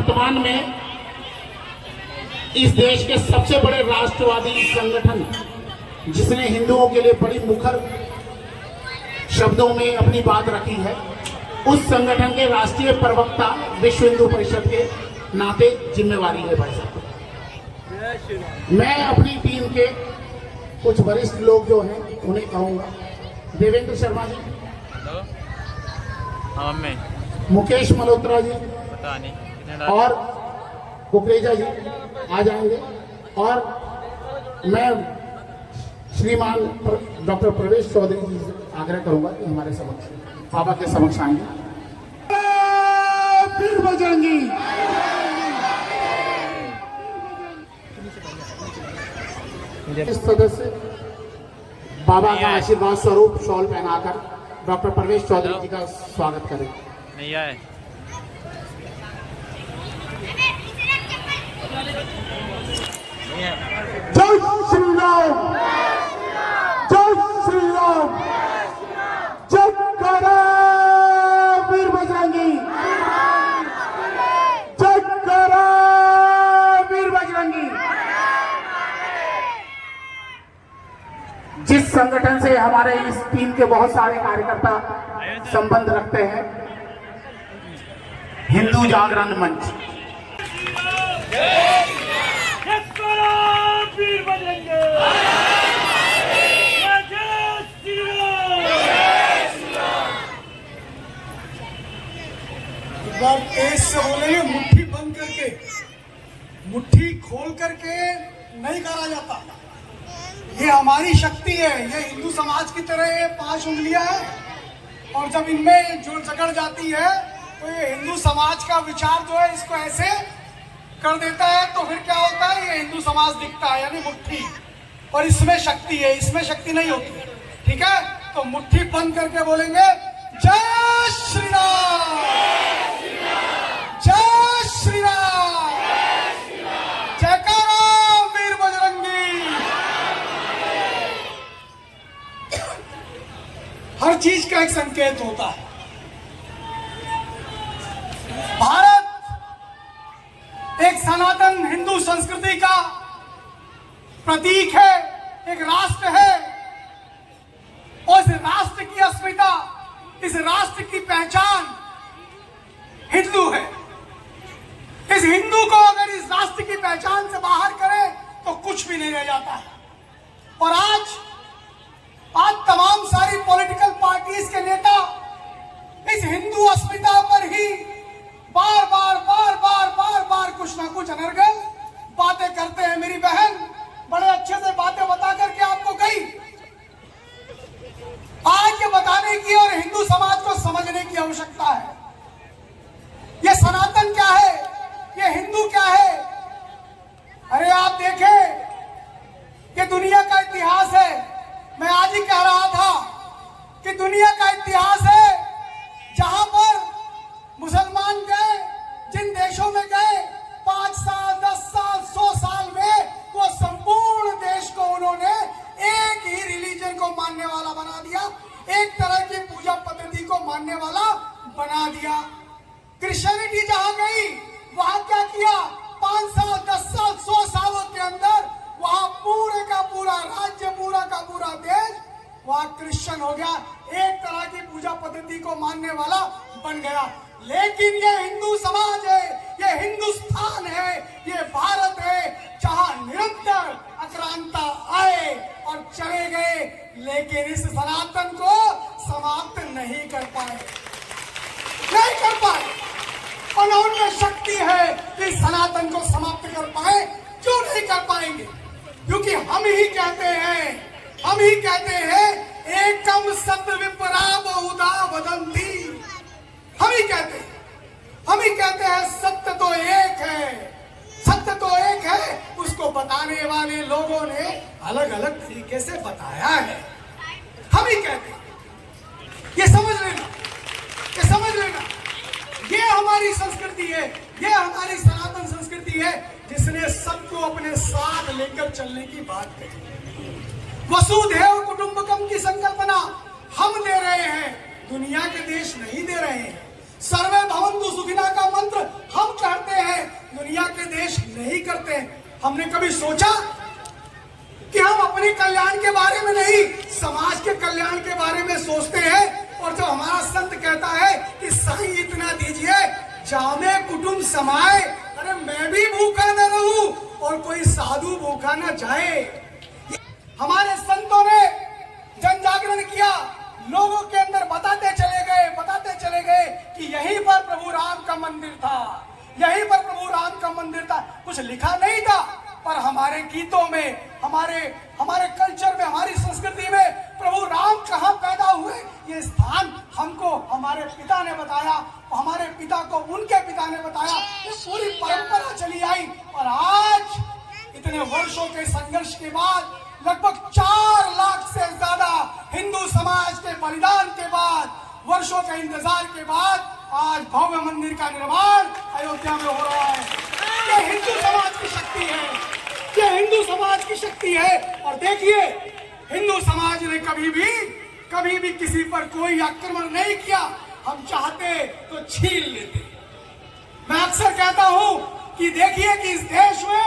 वर्तमान में इस देश के सबसे बड़े राष्ट्रवादी संगठन, जिसने हिंदुओं के लिए बड़ी मुखर शब्दों में अपनी बात रखी है, उस संगठन के राष्ट्रीय प्रवक्ता विश्व हिंदू परिषद के नाते जिम्मेवारी है भाई साहब। मैं अपनी टीम के कुछ वरिष्ठ लोग जो हैं उन्हें कहूंगा, देवेंद्र शर्मा जी, मुकेश मल्होत्रा जी और कुकरेजा जी आ जाएंगे, और मैं श्रीमान डॉक्टर प्रवेश चौधरी जी से आग्रह करूंगा कि हमारे समक्ष बाबा के समक्ष आएंगे। फिर बजरंगी सदस्य बाबा का आशीर्वाद स्वरूप शॉल पहनाकर डॉक्टर प्रवेश चौधरी जी का स्वागत करें। नहीं आए। जय श्री राम, जय श्री राम, जय करा वीर बजरंगी, जय करा वीर बजरंगी। जिस संगठन से हमारे इस टीम के बहुत सारे कार्यकर्ता संबंध रखते हैं, हिंदू जागरण मंच, तेज से बोलेंगे, मुट्ठी बंद करके, मुट्ठी खोल करके नहीं करा जाता। ये हमारी शक्ति है, ये हिंदू समाज की तरह ये 5 उंगलियां है, और जब इनमें जुड़ जकड़ जाती है तो ये हिंदू समाज का विचार जो है इसको ऐसे कर देता है, तो फिर क्या होता है, ये हिंदू समाज दिखता है, यानी मुट्ठी। और इसमें शक्ति है, इसमें शक्ति नहीं होती। ठीक है, तो मुट्ठी बंद करके बोलेंगे, जय श्री राम, जय श्री राम, जयकारा वीर बजरंगी। हर चीज का एक संकेत होता है। भारत एक सनातन हिंदू संस्कृति का प्रतीक है, एक राष्ट्र है, और इस राष्ट्र की अस्मिता, इस राष्ट्र की पहचान हिंदू है। इस हिंदू को अगर इस राष्ट्र की पहचान से बाहर करें तो कुछ भी नहीं रह जाता है। और आज तमाम सारी पॉलिटिकल पार्टीज के नेता इस हिंदू अस्मिता पर ही बार बार कुछ ना कुछ अनर्गल बातें करते हैं। मेरी बहन बड़े अच्छे से बातें बता करके आपको कही, आज ये बताने की और हिंदू समाज को समझने की आवश्यकता है। ये सनातन क्या है, ये हिंदू क्या है। अरे आप देखें, ये दुनिया का इतिहास है। मैं आज ही कह रहा था कि दुनिया का इतिहास है जहां पर मुसलमान गए, जिन देशों में गए, 5 साल 10 साल 100 साल में वो संपूर्ण देश को उन्होंने एक ही रिलीजन को मानने वाला बना दिया, एक तरह की पूजा पद्धति को मानने वाला बना दिया। क्रिश्चियनिटी जहां गई वहां क्या किया, 5 साल 10 साल 100 सालों के अंदर वहां पूरे का पूरा राज्य, पूरा का पूरा देश वहां क्रिश्चियन हो गया, एक तरह की पूजा पद्धति को मानने वाला बन गया। लेकिन ये हिंदू समाज है, ये हिंदुस्तान है, ये भारत है, जहां निरंतर आक्रांता आए और चले गए, लेकिन इस सनातन को समाप्त नहीं कर पाए, नहीं कर पाए। और उनमें शक्ति है कि सनातन को समाप्त कर पाए। क्यों नहीं कर पाएंगे? क्योंकि हम ही कहते हैं एकम सत विपरा बहुधा वदंती। हम ही कहते हैं सत्य तो एक है, सत्य तो एक है, उसको बताने वाले लोगों ने अलग अलग तरीके से बताया है। हम ही कहते हैं, ये समझ लेना, ये हमारी संस्कृति है, ये हमारी सनातन संस्कृति है, जिसने सबको अपने साथ लेकर चलने की बात कही। वसुधैव कुटुंबकम की संकल्पना हम दे रहे हैं, दुनिया के देश नहीं दे रहे हैं। सर्वे भवन्तु सुखिनः का मंत्र हम चढ़ते हैं, दुनिया के देश नहीं करते। हमने कभी सोचा कि हम अपने कल्याण के बारे में नहीं, समाज के कल्याण के बारे में सोचते हैं। और जब हमारा संत कहता है कि साईं इतना दीजिए जामे कुटुंब समाए, अरे मैं भी भूखा न रहूं और कोई साधु भूखा न जाए। हमारे संतों ने जन जागरण किया, लोगों के अंदर बताते चले गए कि यहीं पर प्रभु राम का मंदिर था, यहीं पर प्रभु राम का मंदिर था। कुछ लिखा नहीं था, पर हमारे गीतों में, हमारे कल्चर में, हमारी संस्कृति में प्रभु राम कहाँ पैदा हुए, ये स्थान हमको हमारे पिता ने बताया, हमारे पिता को उनके पिता ने बताया। ये पूरी परंपरा चली आई। और आज इतने वर्षों के संघर्ष के बाद, लगभग 4 लाख से ज्यादा हिंदू समाज के बलिदान के बाद, वर्षों के इंतजार के बाद आज भव्य मंदिर का निर्माण अयोध्या में हो रहा है। ये हिंदू समाज की शक्ति है, ये हिंदू समाज की शक्ति है। और देखिए, हिंदू समाज ने कभी भी किसी पर कोई आक्रमण नहीं किया। हम चाहते तो छीन लेते। मैं अक्सर कहता हूं कि देखिए कि इस देश में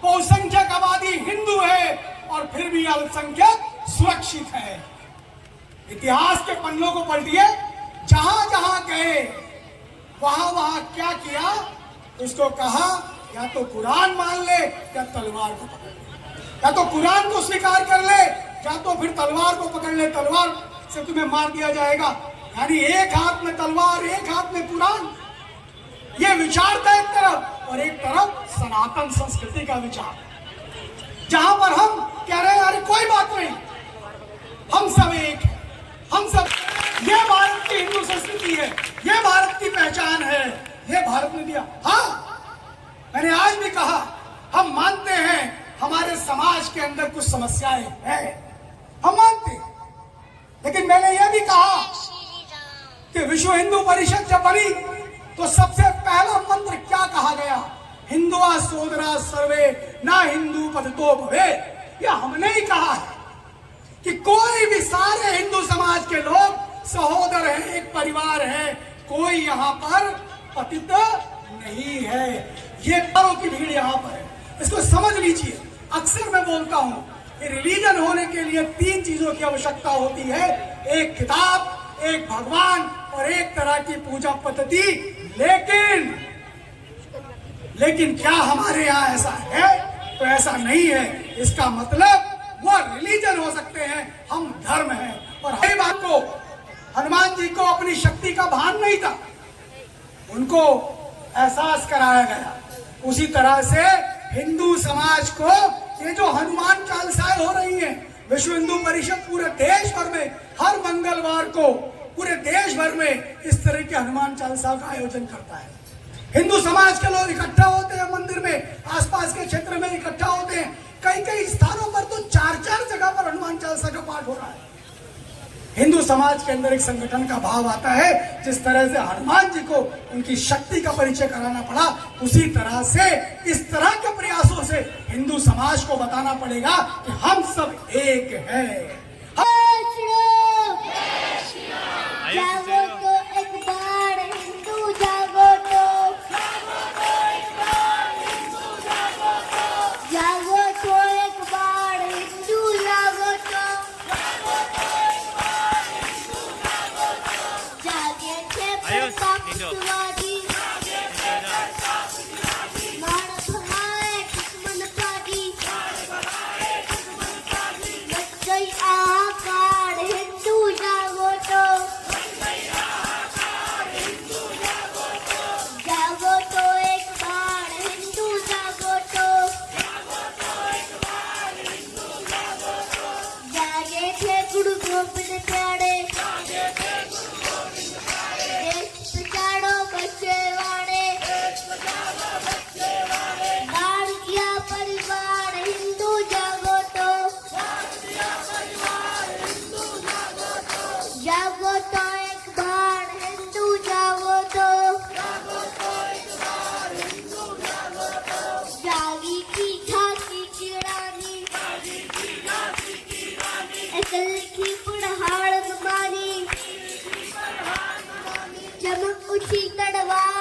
बहुसंख्यक आबादी हिंदू है और फिर भी अल्पसंख्यक सुरक्षित है। इतिहास के पन्नों को पलटिए, जहां जहां गए वहां क्या किया, उसको कहा या तो कुरान मान ले या तलवार को पकड़ ले, या तो कुरान को स्वीकार कर ले या तो फिर तलवार को पकड़ ले, तलवार से तुम्हें मार दिया जाएगा। यानी एक हाथ में तलवार, एक हाथ में कुरान। ये विचार था एक तरफ, और एक तरफ सनातन संस्कृति का विचार, जहां पर हम कह रहे हैं अरे कोई बात नहीं, हम सब एक हैं, हम सब, ये भारत की हिंदू संस्कृति है, ये भारत की पहचान है, ये भारत ने दिया। हाँ, मैंने आज भी कहा, हम मानते हैं हमारे समाज के अंदर कुछ समस्याएं हैं, हम मानते हैं। लेकिन मैंने यह भी कहा कि विश्व हिंदू परिषद जब बनी तो सबसे पहला मंत्र क्या कहा गया, हिंदुआ सोदरा सर्वे ना हिंदू पतितो भवे। यह हमने ही कहा है कि कोई भी, सारे हिंदू समाज के लोग सहोदर हैं, एक परिवार है, कोई यहाँ पर पतित नहीं है। ये तारों की भीड़ यहाँ पर है, इसको समझ लीजिए। अक्सर मैं बोलता हूँ कि रिलीजन होने के लिए 3 चीजों की आवश्यकता होती है, एक किताब, एक भगवान और एक तरह की पूजा पद्धति। लेकिन क्या हमारे यहाँ ऐसा है? तो ऐसा नहीं है। इसका मतलब वो रिलीजन हो सकते हैं, हम धर्म हैं। और हर बात को, हनुमान जी को अपनी शक्ति का भान नहीं था, उनको एहसास कराया गया। उसी तरह से हिंदू समाज को ये जो हनुमान चालीसाएं हो रही हैं, विश्व हिंदू परिषद पूरे देश भर में हर मंगलवार को पूरे देश भर में इस तरह के हनुमान चालीसा का आयोजन करता है। हिंदू समाज के लोग इकट्ठा होते हैं मंदिर में, आसपास के क्षेत्र में इकट्ठा होते हैं। कई स्थानों पर तो 4 जगह पर हनुमान चालीसा का पाठ हो रहा है। हिंदू समाज के अंदर एक संगठन का भाव आता है। जिस तरह से हनुमान जी को उनकी शक्ति का परिचय कराना पड़ा, उसी तरह से इस तरह के प्रयासों से हिंदू समाज को बताना पड़ेगा कि हम सब एक हैं। जागो तो एक बार हिंदू, जागो तो, जागो तो एक बार हिंदू, जागो तो, जागे थे पक्षवादी, मार भगाए दुश्मन पादी, बच गई आकार हिंदू, जागो तो, जागो तो एक बार हिंदू, जागो तो, जागे थे गुरु गोविंद प्यारे, देश बचाड़ो बच्चे खुशी तड़वा